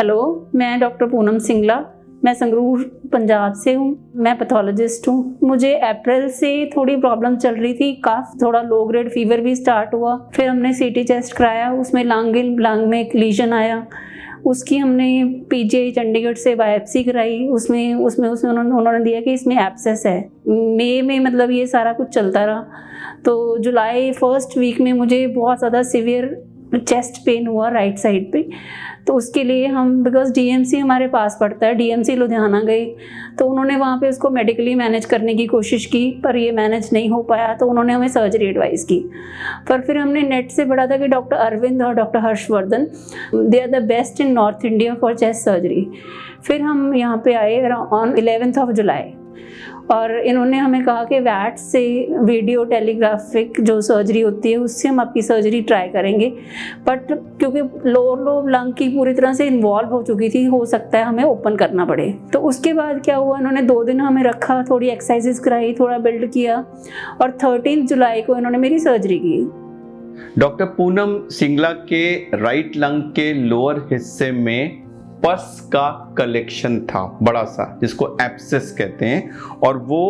Hello, मैं doctor Poonam Singla, मैं संगरूर पंजाब से हूँ। मैं पैथोलॉजिस्ट हूँ। मुझे अप्रैल से थोड़ी प्रॉब्लम चल रही थी, काफ थोड़ा लो ग्रेड फीवर भी स्टार्ट हुआ। फिर हमने सीटी टेस्ट कराया, उसमें लंग में एक लीजन आया। उसकी हमने पीजीआई चंडीगढ़ से बायोप्सी कराई। उसमें उन्होंने दिया कि इसमें एब्सेस है। मई में मतलब ये सारा कुछ चलता रहा। तो जुलाई फर्स्ट वीक में मुझे बहुत ज़्यादा सीवियर चेस्ट पेन हुआ राइट साइड पे। तो उसके लिए हम, बिकॉज डीएमसी हमारे पास पड़ता है, डीएमसी लुधियाना गए। तो उन्होंने वहाँ पे उसको मेडिकली मैनेज करने की कोशिश की, पर ये मैनेज नहीं हो पाया। तो उन्होंने हमें सर्जरी एडवाइस की। पर फिर हमने नेट से पढ़ा था कि डॉक्टर अरविंद और doctor Harshvardhan, they are the best in North India for chest surgery. फिर हम यहाँ पे आए ऑन 11 जुलाई, और इन्होंने हमें कहा कि वैट से वीडियो टेलीग्राफिक जो सर्जरी होती है उससे हम आपकी सर्जरी ट्राई करेंगे। बट क्योंकि लोअर लोब लंग की पूरी तरह से इन्वॉल्व हो चुकी थी, हो सकता है हमें ओपन करना पड़े। तो उसके बाद क्या हुआ, इन्होंने 2 दिन हमें रखा, थोड़ी एक्सरसाइजेस कराई, थोड़ा बिल्ड किया, और 13 जुलाई को इन्होंने मेरी सर्जरी की। डॉक्टर पूनम सिंगला के राइट लंग के लोअर हिस्से में पस का कलेक्शन था, बड़ा सा, जिसको एब्सेस कहते हैं, और वो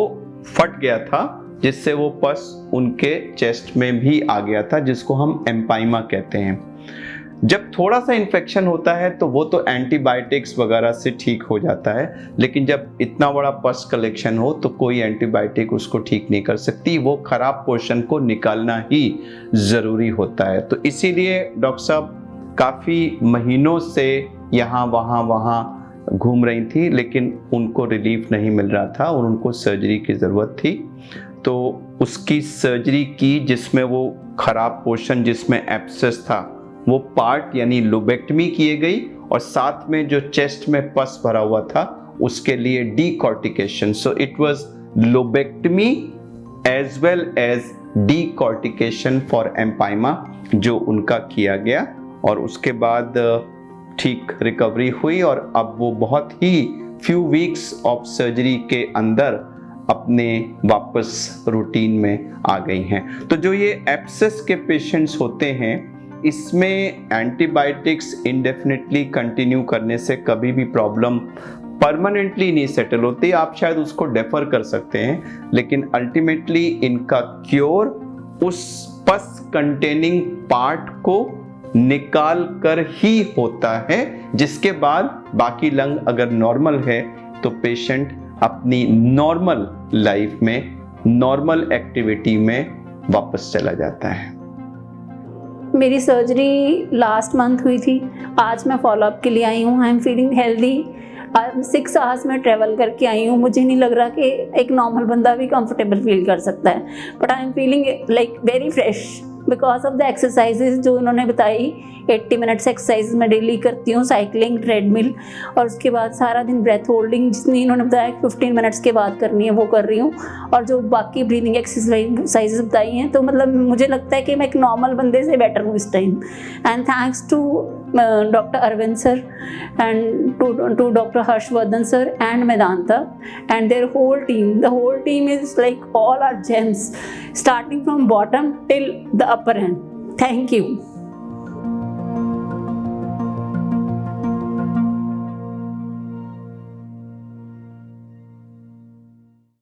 फट गया था, जिससे वो पस उनके चेस्ट में भी आ गया था, जिसको हम एम्पाइमा कहते हैं। जब थोड़ा सा इन्फेक्शन होता है तो वो तो एंटीबायोटिक्स वगैरह से ठीक हो जाता है, लेकिन जब इतना बड़ा पस कलेक्शन हो तो कोई एंटीबायोटिक उसको ठीक नहीं कर सकती। वो खराब पोर्शन को निकालना ही ज़रूरी होता है। तो इसीलिए डॉक्टर साहब काफ़ी महीनों से यहाँ वहाँ घूम रही थी, लेकिन उनको रिलीफ नहीं मिल रहा था और उनको सर्जरी की ज़रूरत थी। तो उसकी सर्जरी की, जिसमें वो ख़राब पोर्शन जिसमें एब्सेस था वो पार्ट यानी लोबेक्टमी किए गई, और साथ में जो चेस्ट में पस भरा हुआ था उसके लिए decortication. So it was lobectomy as well as decortication for empyema जो उनका किया गया, और उसके बाद ठीक रिकवरी हुई, और अब वो बहुत ही फ्यू वीक्स ऑफ सर्जरी के अंदर अपने वापस रूटीन में आ गई हैं। तो जो ये एब्सेस के पेशेंट्स होते हैं, इसमें एंटीबायोटिक्स इंडेफिनिटली कंटिन्यू करने से कभी भी प्रॉब्लम परमानेंटली नहीं सेटल होती। आप शायद उसको डेफर कर सकते हैं, लेकिन अल्टीमेटली इनका क्योर उस पस कंटेनिंग पार्ट को निकाल कर ही होता है, जिसके बाद बाकी लंग अगर नॉर्मल है तो पेशेंट अपनी नॉर्मल लाइफ में, नॉर्मल एक्टिविटी में वापस चला जाता है। मेरी सर्जरी लास्ट मंथ हुई थी। आज मैं फॉलोअप के लिए आई हूँ। I am feeling healthy. 6 hours में ट्रैवल करके आई हूँ। मुझे नहीं लग रहा कि एक नॉर्मल बंदा भी कंफर्टेबल फील कर सकता है, but I am feeling like very fresh because of the exercises जो उन्होंने बताई। 80 मिनट्स एक्सरसाइज मैं डेली करती हूँ, साइकिलिंग, ट्रेडमिल, और उसके बाद सारा दिन ब्रेथ होल्डिंग जितनी इन्होंने बताया 15 मिनट्स के बाद करनी है वो कर रही हूँ, और जो बाकी ब्रीदिंग एक्सरसाइजेज बताई हैं, तो मतलब मुझे लगता है कि मैं एक नॉर्मल बंदे से बेटर हूँ इस time. And thanks to doctor Arvind sir and to doctor Harshvardhan sir and Medanta and their whole team. The whole team is like all our gems, starting from bottom till the upper end. Thank you.